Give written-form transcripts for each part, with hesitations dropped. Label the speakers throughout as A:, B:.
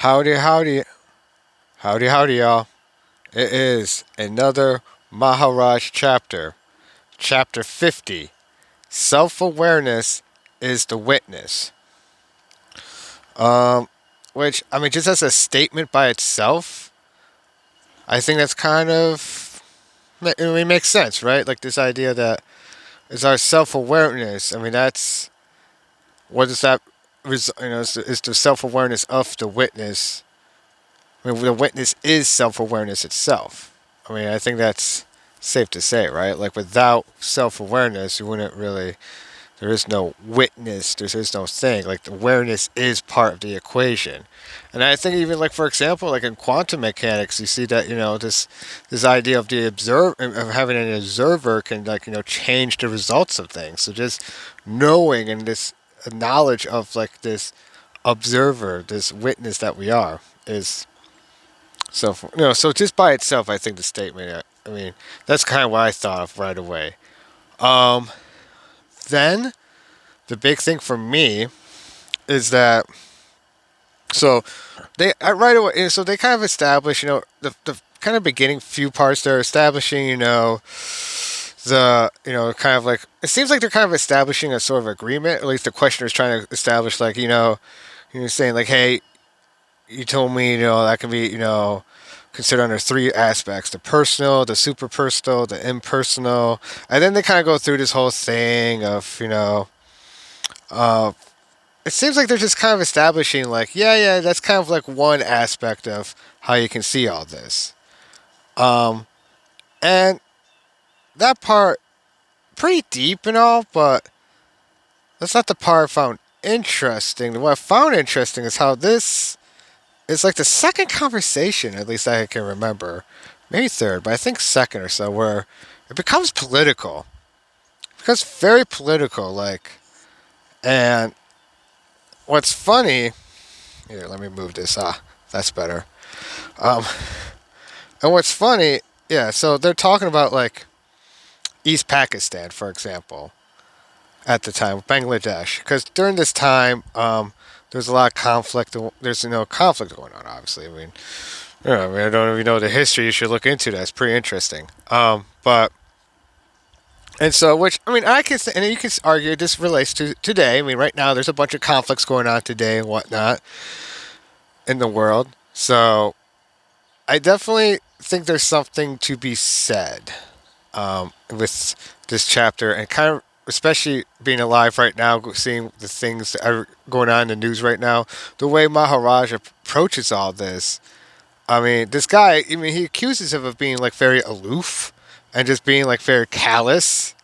A: Howdy, howdy, howdy, howdy, y'all. It is another Maharaj chapter, chapter 50. Self awareness is the witness. Um, which, I mean, just as a statement by itself, I think that's kind of, it makes sense, right? Like this idea that is our self awareness. I mean, what does that, is the self awareness of the witness. I mean, the witness is self awareness itself. I mean, I think that's safe to say, right? Like, without self awareness, you wouldn't really, there is no witness, there is no thing. Like, the awareness is part of the equation. And I think, even, like, for example, like in quantum mechanics, you see that, this idea of of having an observer can, like, change the results of things. So just knowing and this knowledge of, like, this observer, this witness that we are, is so, so just by itself, I think the statement, I mean, that's kind of what I thought of right away. Um, then the big thing for me is that, so right away, so they kind of establish, the kind of beginning few parts they're establishing, kind of like, it seems like they're kind of establishing a sort of agreement, at least the questioner is trying to establish, like, you're saying, like, hey, you told me, that can be, considered under three aspects: the personal, the super personal, the impersonal. And then they kind of go through this whole thing of, uh, it seems like they're just kind of establishing, like, yeah, that's kind of like one aspect of how you can see all this. Um, and that part, pretty deep and all, but that's not the part I found interesting. What I found interesting is how this is like the second conversation, at least I can remember, maybe third, but I think second or so, where it becomes political. It becomes very political, like, and what's funny, here, let me move this, that's better. Um, and what's funny, yeah, so they're talking about, like, East Pakistan, for example, at the time, Bangladesh, because during this time, there's a lot of conflict, there's, conflict going on, obviously, I mean, yeah, I mean, I don't even know the history. You should look into that. It's pretty interesting. But and so, which, I mean, and you can argue this relates to today. I mean, right now there's a bunch of conflicts going on today and whatnot in the world. So I definitely think there's something to be said, with this chapter, and kind of especially being alive right now, seeing the things that are going on in the news right now, the way Maharaj approaches all this. I mean, this guy, I mean, he accuses him of being, like, very aloof and just being, like, very callous,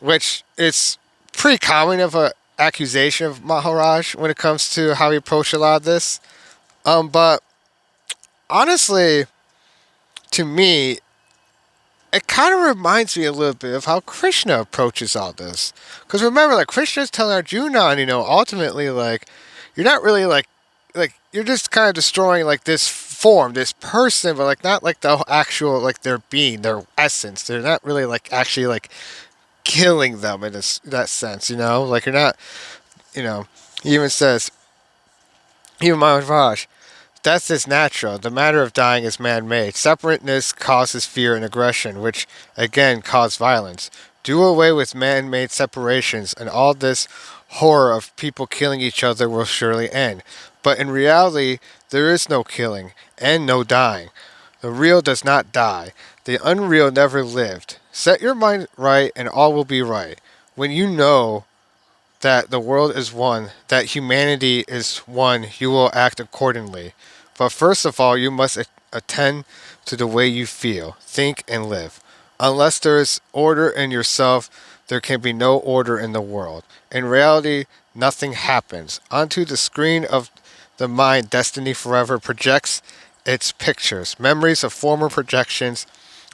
A: which is pretty common of a accusation of Maharaj when it comes to how he approached a lot of this. But honestly, to me, it kind of reminds me a little bit of how Krishna approaches all this. Because remember, like, Krishna's telling Arjuna, ultimately, like, you're not really, like, you're just kind of destroying, like, this form, this person, but, like, not like the actual, like, their being, their essence. They're not really, like, actually, like, killing them in that sense, like, you're not, you know he even says, even Maharaj, death is natural. The matter of dying is man-made. Separateness causes fear and aggression, which again cause violence. Do away with man-made separations, and all this horror of people killing each other will surely end. But in reality, there is no killing and no dying. The real does not die. The unreal never lived. Set your mind right, and all will be right. When you know that the world is one, that humanity is one, you will act accordingly. But first of all, you must attend to the way you feel, think, and live. Unless there is order in yourself, there can be no order in the world. In reality, nothing happens. Onto the screen of the mind, destiny forever projects its pictures, memories of former projections,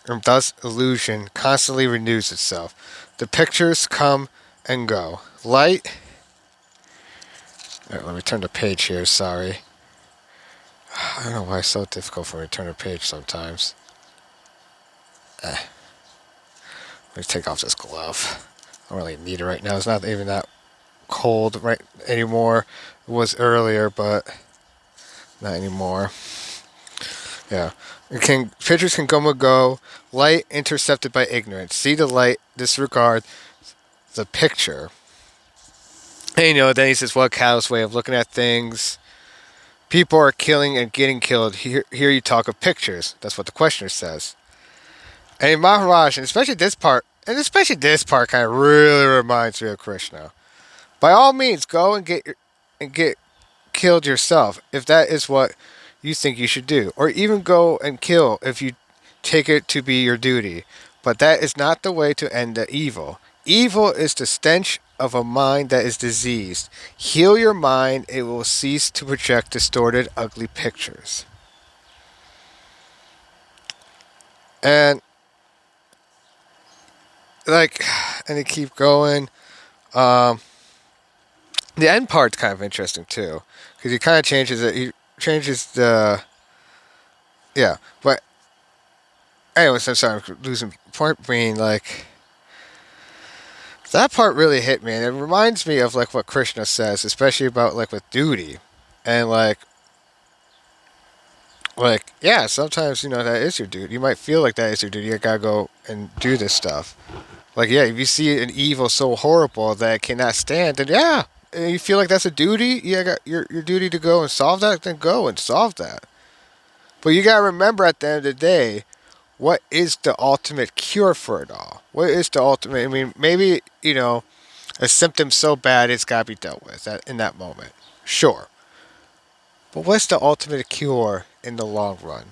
A: and thus illusion constantly renews itself. The pictures come and go. Light. All right, let me turn the page here. Sorry. I don't know why it's so difficult for me to turn the page sometimes. Let me take off this glove. I don't really need it right now. It's not even that cold right anymore. It was earlier, but Not anymore. Yeah. Pictures can come and go. Light intercepted by ignorance. See the light, disregard the picture. And then he says, what callous way of looking at things. People are killing and getting killed. Here you talk of pictures. That's what the questioner says. And Maharaj, especially this part kind of really reminds me of Krishna. By all means, go and get killed yourself if that is what you think you should do, or even go and kill if you take it to be your duty. But that is not the way to end the evil. Evil is the stench of a mind that is diseased. Heal your mind, it will cease to project distorted, ugly pictures. And like, and they keep going. Um, the end part's kind of interesting too, because he kind of changes it. He changes the yeah. But anyways, I'm sorry, I'm losing point being like that part really hit me, and it reminds me of like what Krishna says, especially about like with duty, and like yeah, sometimes that is your duty. You might feel like that is your duty. You gotta go and do this stuff. Like yeah, if you see an evil so horrible that it cannot stand, then yeah, and you feel like that's a duty. Yeah, got your duty to go and solve that. Then go and solve that. But you gotta remember at the end of the day, what is the ultimate cure for it all? What is the ultimate? I mean, maybe a symptom so bad it's got to be dealt with in that moment. Sure. But what's the ultimate cure in the long run?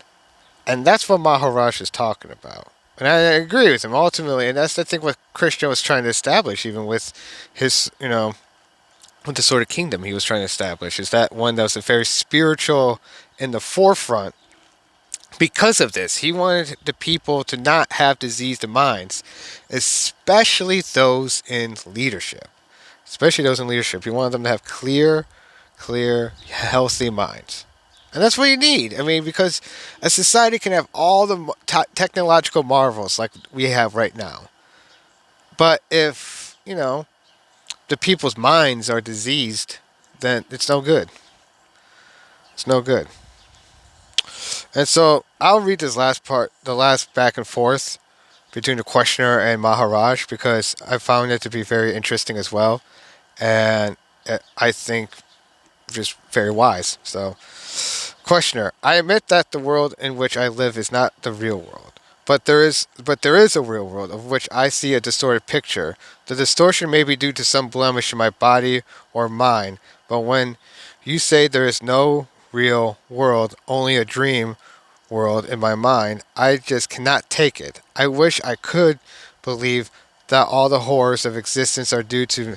A: And that's what Maharaj is talking about. And I agree with him ultimately. And that's, I think, what Krishna was trying to establish, even with his, with the sort of kingdom he was trying to establish, is that one that was a very spiritual in the forefront. Because of this, he wanted the people to not have diseased minds, especially those in leadership. Especially those in leadership. He wanted them to have clear, healthy minds. And that's what you need. I mean, because a society can have all the technological marvels like we have right now. But if, the people's minds are diseased, then it's no good. It's no good. And so I'll read this last part, the last back and forth between the questioner and Maharaj, because I found it to be very interesting as well. And I think just very wise. So, questioner, I admit that the world in which I live is not the real world. But there is a real world of which I see a distorted picture. The distortion may be due to some blemish in my body or mind, but when you say there is no real world, only a dream world in my mind, I just cannot take it. I wish I could believe that all the horrors of existence are due to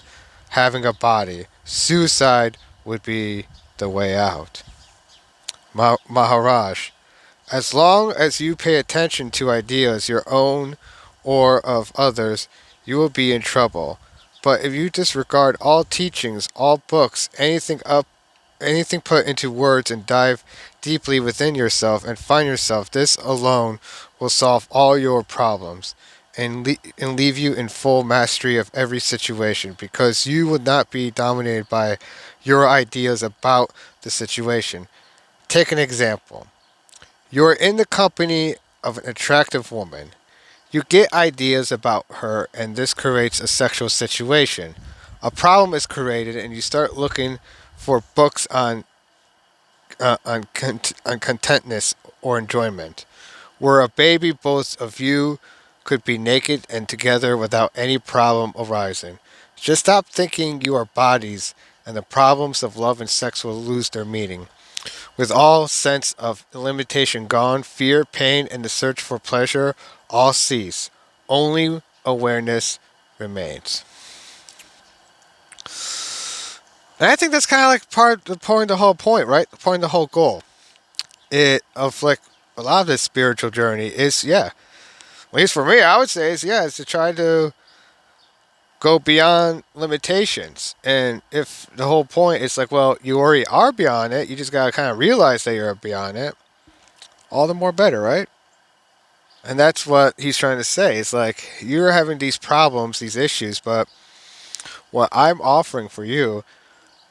A: having a body. Suicide would be the way out. Maharaj, as long as you pay attention to ideas, your own or of others, you will be in trouble. But if you disregard all teachings, all books, anything put into words and dive deeply within yourself and find yourself, this alone will solve all your problems and leave you in full mastery of every situation because you would not be dominated by your ideas about the situation. Take an example. You're in the company of an attractive woman. You get ideas about her, and this creates a sexual situation. A problem is created, and you start looking for books on contentness or enjoyment, where a baby both of you could be naked and together without any problem arising. Just stop thinking you are bodies, and the problems of love and sex will lose their meaning. With all sense of limitation gone, fear, pain, and the search for pleasure all cease. Only awareness remains. And I think that's kind of like part the point, the whole point, right? The point, the whole goal. It of like a lot of this spiritual journey is, yeah. At least for me, I would say is yeah, is to try to go beyond limitations. And if the whole point is like, well, you already are beyond it, you just gotta kind of realize that you're beyond it. All the more better, right? And that's what he's trying to say. It's like you're having these problems, these issues, but what I'm offering for you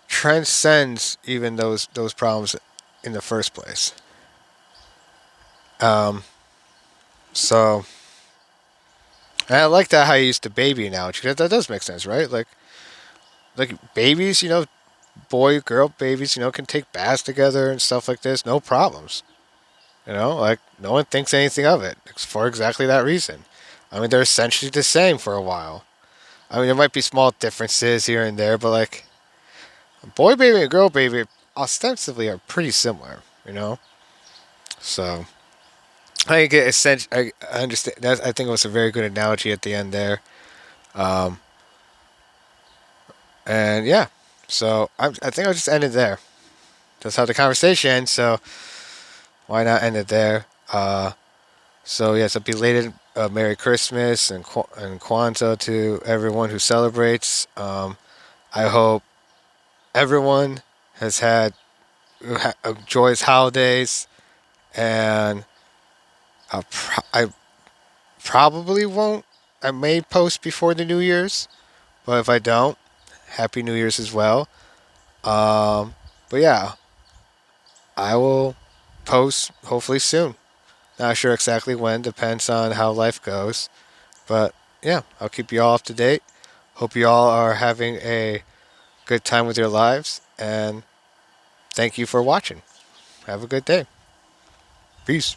A: transcends even those problems in the first place. Um, so and I like that how you used the baby analogy. That does make sense, right? Like babies, boy girl babies, can take baths together and stuff like this, no problems. Like no one thinks anything of it for exactly that reason. I mean, they're essentially the same for a while. I mean, there might be small differences here and there, but like a boy baby and girl baby ostensibly are pretty similar. So I get essential. I understand. I think it was a very good analogy at the end there. Um, and yeah, so I think I'll just end it there. That's how the conversation ends. So why not end it there? So yes, a belated Merry Christmas and Kwanzaa to everyone who celebrates. I hope everyone has had joyous holidays, and I probably won't. I may post before the New Year's, but if I don't, Happy New Year's as well. Um, but yeah, I will post hopefully soon. Not sure exactly when, depends on how life goes. But yeah, I'll keep you all up to date. Hope you all are having a good time with your lives, and thank you for watching. Have a good day. Peace.